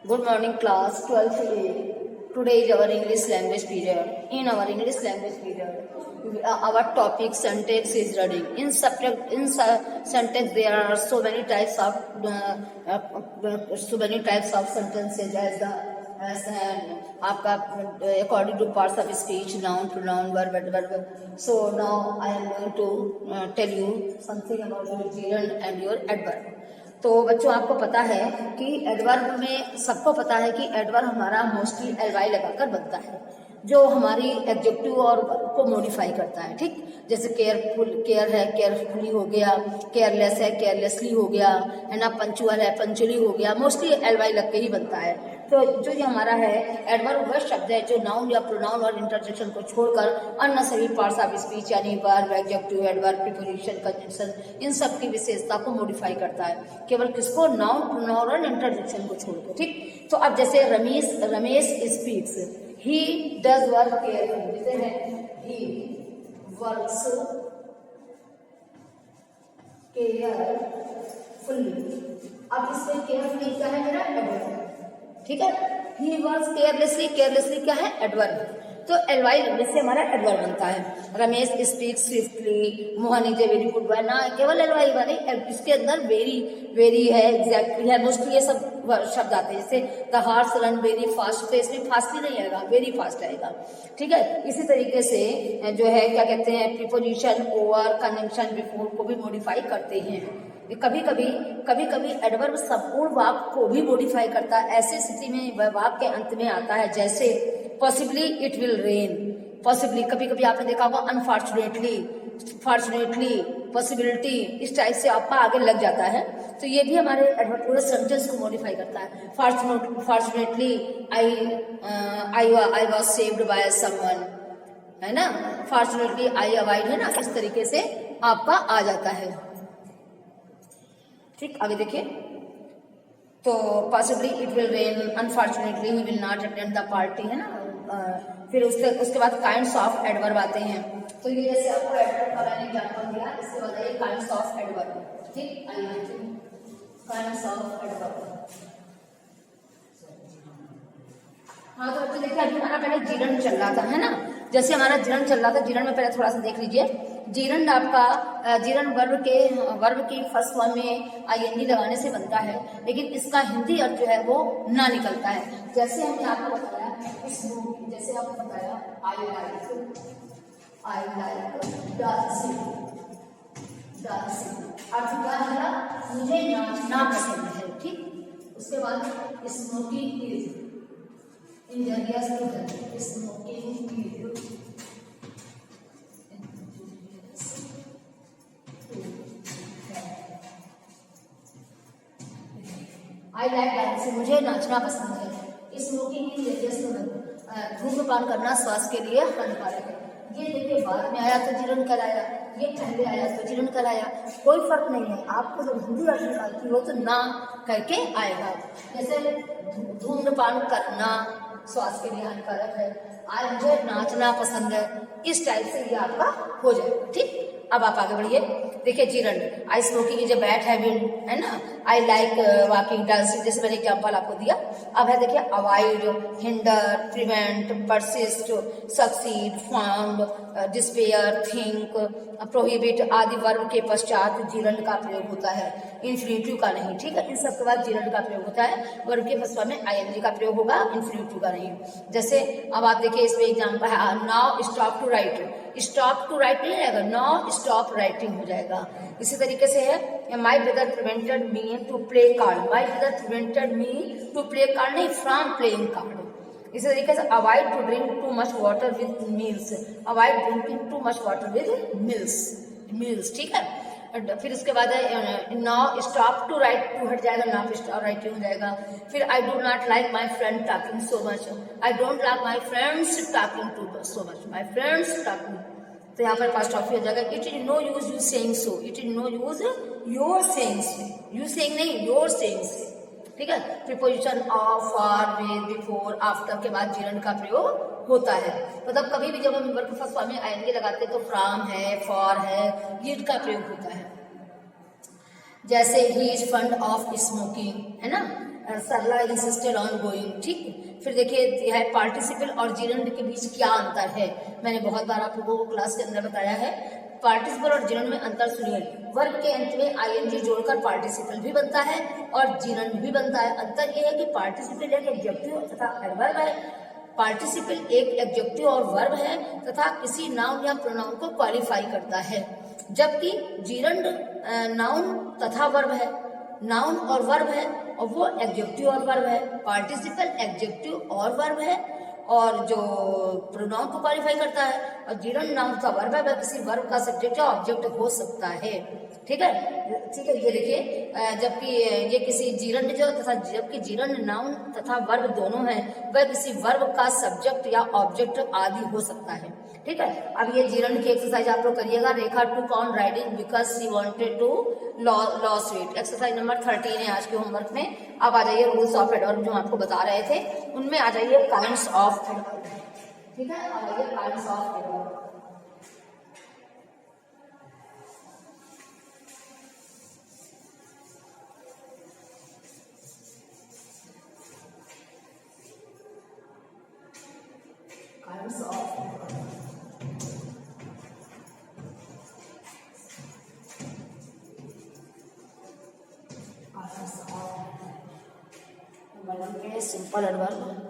Good morning class 12th A. Today is our English language period. In our English language period, our topic sentence is reading. In sentence there are so many types of sentences as आपका according to parts of speech, noun, pronoun, verb, adverb. So now I am going to tell you something about your gerund and your adverb. तो बच्चों आपको पता है कि adverb में सबको पता है कि एडवर्ब हमारा मोस्टली एलवाई लगाकर बनता है जो हमारी एडजेक्टिव और वर्ब को मॉडिफाई करता है। ठीक, जैसे केयरफुल, केयर है केयरफुली हो गया, केयरलेस है केयरलेसली हो गया, है ना, पंचुअल है पंचुअली हो गया, मोस्टली एलवाई लग के ही बनता है। तो जो ये हमारा है एडवर्ब वह शब्द है जो नाउन या प्रोनाउन और इंटरजेक्शन को छोड़कर अन्य सभी पार्ट्स ऑफ स्पीच यानी verb, adjective, adverb, preposition, conjunction इन सब की विशेषता को मॉडिफाई करता है। केवल किसको? नाउन, प्रोनाउन और इंटरजेक्शन को छोड़कर। ठीक, तो अब जैसे Ramesh speaks, he does work carefully, जैसे है ही वर्क्स केयरफुली। अब इसमें केयरफुली क्या है मेरा? एडवर्ब। ठीक है, ही वर्क्स केयरलेसली, केयरलेसली क्या है? एडवर्ब। तो एलवाई लगने से हमारा एडवर्ब बनता है। Ramesh speaks swiftly, Mohan is a very good boy, ना केवल एलवाई वाले, इसके अंदर वेरी है, एग्जैक्टली है, मोस्टली ये सब शब्द आते हैं। जैसे the horse run very fast, तो इसमें फास्टली नहीं आएगा, वेरी फास्ट आएगा। ठीक है, इसी तरीके से जो है क्या कहते हैं, प्रीपोजिशन, ओवर, कंजंक्शन, बिफोर को भी मॉडिफाई करते हैं। कभी कभी एडवर्ब संपूर्ण वाक्य को भी मॉडिफाई करता है। ऐसी स्थिति में वह वाक्य के अंत में आता है, जैसे possibly it will rain, possibly, कभी कभी आपने देखा होगा अनफॉर्चुनेटली, फॉर्चुनेटली, पॉसिबिलिटी, इस टाइप से आपका आगे लग जाता है। तो ये भी हमारे एडवर्ब पूरे सेंटेंस को मॉडिफाई करता है। Fortunately I was saved by someone, है ना, फॉर्चुनेटली आई अवॉइड, है ना, इस तरीके से आपका आ जाता है। ठीक, आगे देखिए, तो possibly it will rain, unfortunately he will not attend the party, है ना। फिर उसके बाद काइंड्स ऑफ एडवर्ब आते हैं। तो ये जैसे आपको एडवर्ब का मैंने एग्जांपल दिया, इसके बाद आइए काइंड्स ऑफ एडवर्ब। ठीक, आइए काइंड्स ऑफ एडवर्ब। हाँ, तो बच्चे देखिए अभी हमारा पहले जीरण चल रहा था, है ना। जैसे हमारा जीरण चल रहा था, जीरण में पहले थोड़ा सा देख लीजिए। जीरण आपका जीरण वर्ब की फर्स्ट फॉर्म में आईएनजी लगाने से बनता है, लेकिन इसका हिंदी अर्थ जो है वो ना निकलता है। जैसे हमने आपको बताया जैसे आपको बताया आई लाइक डांसिंग, अर्थ क्या है? मुझे नाचना पसंद है। ठीक, उसके बाद smoking is injurious to health, smoking is I like dancing, मुझे नाचना पसंद है। Smoking is injurious to health, धूम्रपान करना स्वास्थ्य के लिए हानिकारक है। ये देखिए बाद में आया तो जीर्ण कराया, ये पहले आया तो जीर्ण कराया, कोई फर्क नहीं है। आपको जब हिंदी अर्थ निकालती हो तो ना करके आएगा। जैसे धूम्रपान करना स्वास्थ्य के लिए हानिकारक है, आज मुझे नाचना पसंद है, इस टाइप से ये आपका हो जाएगा। ठीक, अब आप आगे बढ़िए। देखिए जीरण, I smoking is a bad habit, है ना, आई लाइक वॉकिंग डांसिंग, जैसे मैंने एग्जांपल आपको दिया। अब है देखिए avoid, hinder, prevent, persist, succeed, found, despair, think, prohibit आदि वर्ब के पश्चात जीरण का प्रयोग होता है, इन्फिनिटिव का नहीं। ठीक है, इन सब के बाद जीरण का प्रयोग होता है, वर्ब के फर्स्ट फॉर्म में आईएनजी का प्रयोग होगा, इन्फिनिटिव का नहीं। जैसे अब आप देखिए इसमें एग्जांपल है now stop to write, stop to write नहीं रहेगा, नाउ स्टॉप राइटिंग हो जाएगा। इसी तरीके से है my brother prevented me to play card, my brother prevented me to play card नहीं, फ्रॉम प्लेइंग कार्ड। इसी तरीके से avoid to drink too much water with meals, avoid drinking too much water with meals. ठीक है, फिर उसके बाद है now stop to write, to हट जाएगा, नाउ स्टॉप राइटिंग हो जाएगा। फिर I do not like my friend talking so much, I don't like my friends talking to so much, my friends talking, तो यहाँ पर पास्ट ऑफ हो जाएगा। It is no use you saying so, it is no use your saying so, you saying नहीं your saying so. ठीक है, preposition of, for, with, before, after के बाद जीरण का प्रयोग होता है। मतलब कभी भी जब हम वर्ब फर्स्ट फॉर्म में आईएनजी लगाते हैं तो फ्रॉम है, फॉर है, ये का प्रयोग होता है। जैसे he is fund of smoking, है ना, सरला इंसिस्टेड ऑन गोइंग। ठीक, फिर देखिए यह है पार्टिसिपल और जिरंड के बीच क्या अंतर है। मैंने बहुत बार आप लोगों को क्लास के अंदर बताया है। पार्टिसिपल और जिरंड में अंतर सुनिए। वर्ब के अंत में आईएनजी जोड़कर पार्टिसिपल भी बनता है और जिरंड भी बनता है। अंतर यह है कि पार्टिसिपल एक एडजेक्टिव तथा एडवर्ब है। पार्टिसिपल एक एडजेक्टिव और वर्ब है तथा किसी नाउन या प्रोनाउन को क्वालिफाई करता है, जबकि जिरंड नाउन तथा वर्ब है, नाउन और वर्ब है और वो एडजेक्टिव और वर्ब है। पार्टिसिपल एडजेक्टिव और वर्ब है और जो प्रोनाउन को क्वालिफाई करता है, और जिरंड नाउन का वर्ब है, वह किसी वर्ब का सब्जेक्ट या ऑब्जेक्ट हो सकता है। ठीक है, ठीक है। ये देखिए जबकि ये किसी जिरंड जो तथा जबकि जिरंड नाउन तथा वर्ब दोनों हैं, वह किसी वर्ब का सब्जेक्ट या ऑब्जेक्ट आदि हो सकता है। ठीक है, अब ये जिरंड की एक्सरसाइज आप लोग करिएगा। Rekha to on riding because she wanted to loss weight. Exercise number 13 है आज के होमवर्क में। अब आ जाइए रूल्स ऑफ एडवर्ब जो आपको बता रहे थे, उनमें आ जाइए काइंड्स ऑफ एडवर्ब। ठीक है, आ जाइए kinds of adverb. Kinds of simple adverb,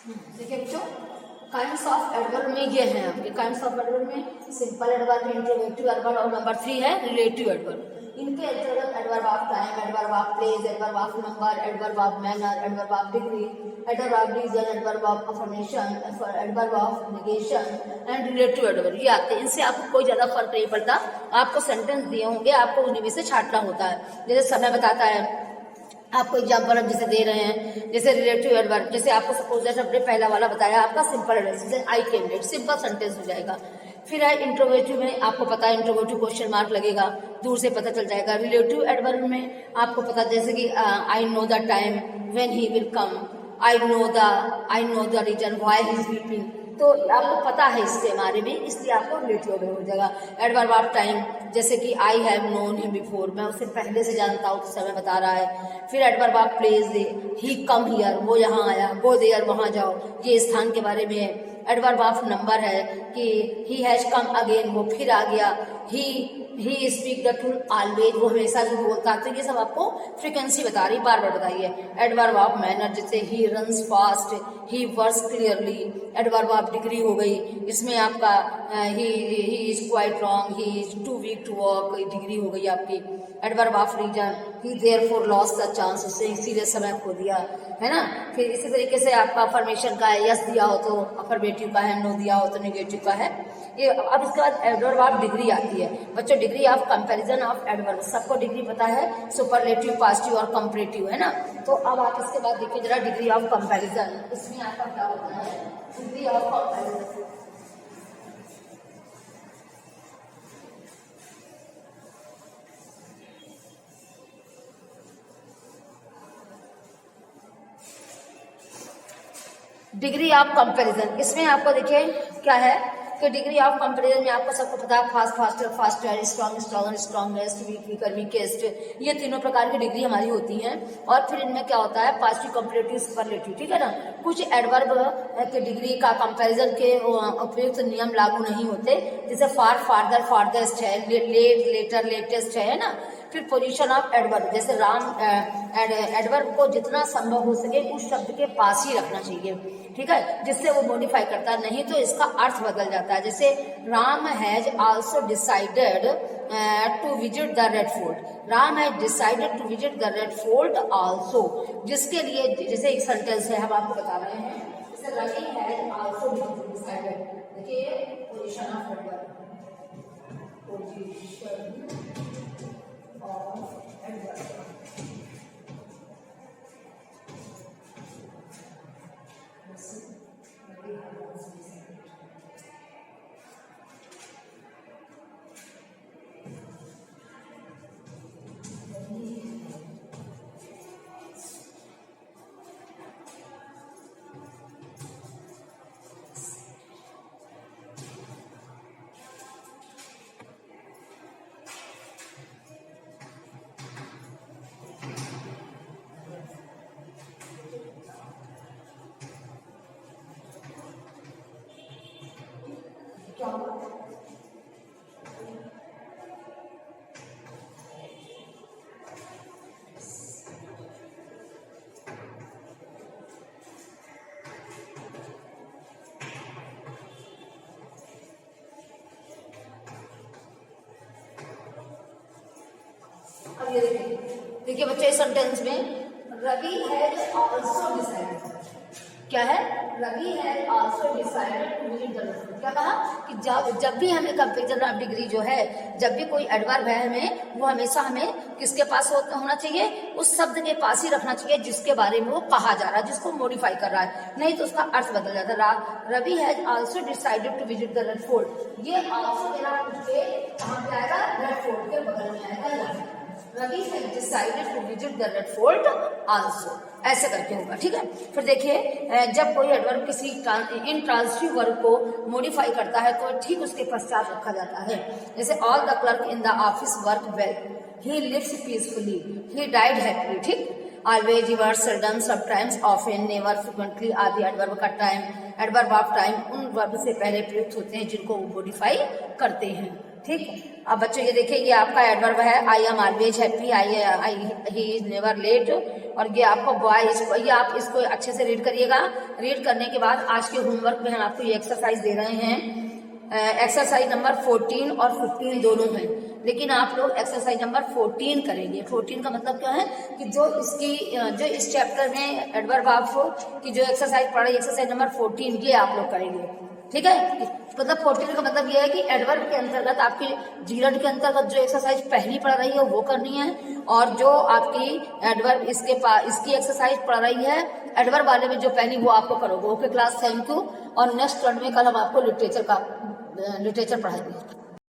देखिए बच्चों, काइंड्स ऑफ एडवर्ब में ये हैं आपके काइंड्स ऑफ एडवर्ब में सिंपल एडवर्ब, इंटरोगेटिव एडवर्ब और नंबर 3 है रिलेटिव एडवर्ब। इनके अंतर्गत adverb of time, adverb of place, adverb of number, adverb of manner, adverb of degree, adverb of reason, adverb of affirmation, adverb of negation and relative adverb ये आते हैं। इनसे आपको कोई ज्यादा फर्क नहीं पड़ता। आपको सेंटेंस दिए होंगे, आपको उन्हीं में से छांटना होता है। जैसे समय बताता है, आपको एग्जाम्पल जैसे दे रहे हैं, जैसे रिलेटिव एडवर्ब, जैसे आपको सपोज जैसे अपने पहला वाला बताया आपका सिंपल एडवर्ब, जैसे आई केम लेट, सिंपल सेंटेंस हो जाएगा। फिर है इंट्रोगेटिव में आपको पता है इंट्रोगेटिव क्वेश्चन मार्क लगेगा, दूर से पता चल जाएगा। रिलेटिव एडवर्ब में आपको पता जैसे कि I know the time when he will come, I know the reason why he is weeping, तो आपको पता है इसके बारे में, इसलिए आपको रिलेटिव एडवर्ब हो जाएगा। एडवर्ब ऑफ टाइम जैसे कि I have known him before, मैं उसे पहले से जानता हूँ, तो समय बता रहा है। फिर adverb of place, he come here, वो यहाँ आया, गो देयर, वहां जाओ, ये स्थान के बारे में है। एडवर्ब ऑफ नंबर है कि ही हैज कम अगेन, वो फिर आ गया। He speak the truth always, वो हमेशा जो बोलता है। तो ये सब आपको फ्रीक्वेंसी बता रही, बार बार बताइए। एडवर्ब ऑफ मैनर जैसे he runs fast, he works clearly. Adverb of degree हो गई, इसमें आपका he is quite wrong, he is too weak to walk, degree हो गई आपकी। Adverb of reason, he therefore lost the chance, उससे इसीलिए समय खो दिया, है ना। फिर इसी तरीके से आपका अफर्मेशन का है, यस दिया हो तो अफर्मेटिव का है, नो दिया हो तो नेगेटिव का है ये। अब इसके बाद एडवर्ब ऑफ डिग्री आती है बच्चों, degree of comparison of adverb, सबको डिग्री पता है, सुपरलेटिव, पॉजिटिव और कंपैरेटिव, है ना। तो अब आप इसके बाद देखिए जरा डिग्री ऑफ कंपैरिजन, इसमें आपका क्या होता है, degree of comparison. Degree of comparison, इसमें आपको देखिए क्या है कि डिग्री ऑफ कंपैरिजन में आपको सबको पता है, fast faster, faster, strong stronger, strongest, weak weaker, weakest, ये तीनों प्रकार की डिग्री हमारी होती हैं। और फिर इनमें क्या होता है, पॉजिटिव, कंपैरेटिव, सुपरलेटिव, ठीक है ना। कुछ एडवर्ब के डिग्री का कंपैरिजन के उपयुक्त नियम लागू नहीं होते, जैसे फार, फार्दर, फार्देस्ट है, लेट, लेटर, लेटेस्ट है ना। फिर पोजीशन ऑफ एडवर्ब, जैसे राम, एडवर्ब को जितना संभव हो सके उस शब्द के पास ही रखना चाहिए, ठीक है, जिससे वो मॉडिफाई करता है, नहीं तो इसका अर्थ बदल जाता है। जैसे Ram has also decided to visit the Red Fort, Ram has decided to visit the Red Fort also, जिसके लिए जैसे एक सेंटेंस है हम आपको बता रहे हैं, जैसे रवि हैज आल्सो डिसाइडेड, देखिए position of adverb, position of adverb. क्या होगा, अब ये देखिए बच्चे इस सेंटेंस में रवि हैज आल्सो डिसाइडेड, क्या है, Ravi has also decided to visit the Red Fort. क्या कहा कि जब भी हमें कंपैरिजन ऑफ डिग्री जो है, जब भी कोई एडवर्ब है हमें, वो हमेशा हमें किसके पास होना चाहिए, उस शब्द के पास ही रखना चाहिए जिसके बारे में वो कहा जा रहा है, जिसको मॉडिफाई कर रहा है, नहीं तो उसका अर्थ बदल जाता है। Ravi has also decided to visit the Red Fort, ये आल्सो मेरा कुछ पे कहाँ पे आएगा, रेड फोर्ट के बगल में आएगा। Ravi has decided to visit the Red Fort also, ऐसे करके होगा, ठीक है। फिर देखिए जब कोई एडवर्ब किसी इंट्रांसिटिव वर्ब को मॉडिफाई करता है तो ठीक उसके पश्चात रखा जाता है। जैसे all the clerk in the office work well, he lives peacefully, he died happily, ठीक। Always, reverse, seldom, sometimes, often, never, frequently आदि एडवर्ब का टाइम, एडवर्ब ऑफ टाइम उन वर्ब से पहले प्रयुक्त होते हैं जिनको वो मॉडिफाई करते हैं, ठीक। अब बच्चों ये देखिए ये आपका एडवर्ब है, I am always happy, he is never late, और ये आपको बॉयज, ये आप इसको अच्छे से रीड करिएगा। रीड करने के बाद आज के होमवर्क में हम आपको ये एक्सरसाइज दे रहे हैं। एक्सरसाइज नंबर 14 और 15 दोनों हैं, लेकिन आप लोग एक्सरसाइज नंबर 14 करेंगे। 14 का मतलब क्या है कि जो इस चैप्टर में एडवर्ब ऑफ की जो एक्सरसाइज पढ़ रही है, एक्सरसाइज नंबर 14, ये आप लोग करेंगे। ठीक है, मतलब 14 का मतलब ये है कि एडवर्ब के अंतर्गत आपकी जीरंड के अंतर्गत जो एक्सरसाइज पहली पढ़ रही है वो करनी है, और जो आपकी एडवर्ब इसकी एक्सरसाइज पढ़ रही है एडवर्ब वाले में जो पहली, वो आपको करोगे। Okay class, thank you. और नेक्स्ट टर्न में कल हम आपको लिटरेचर पढ़ाएंगे।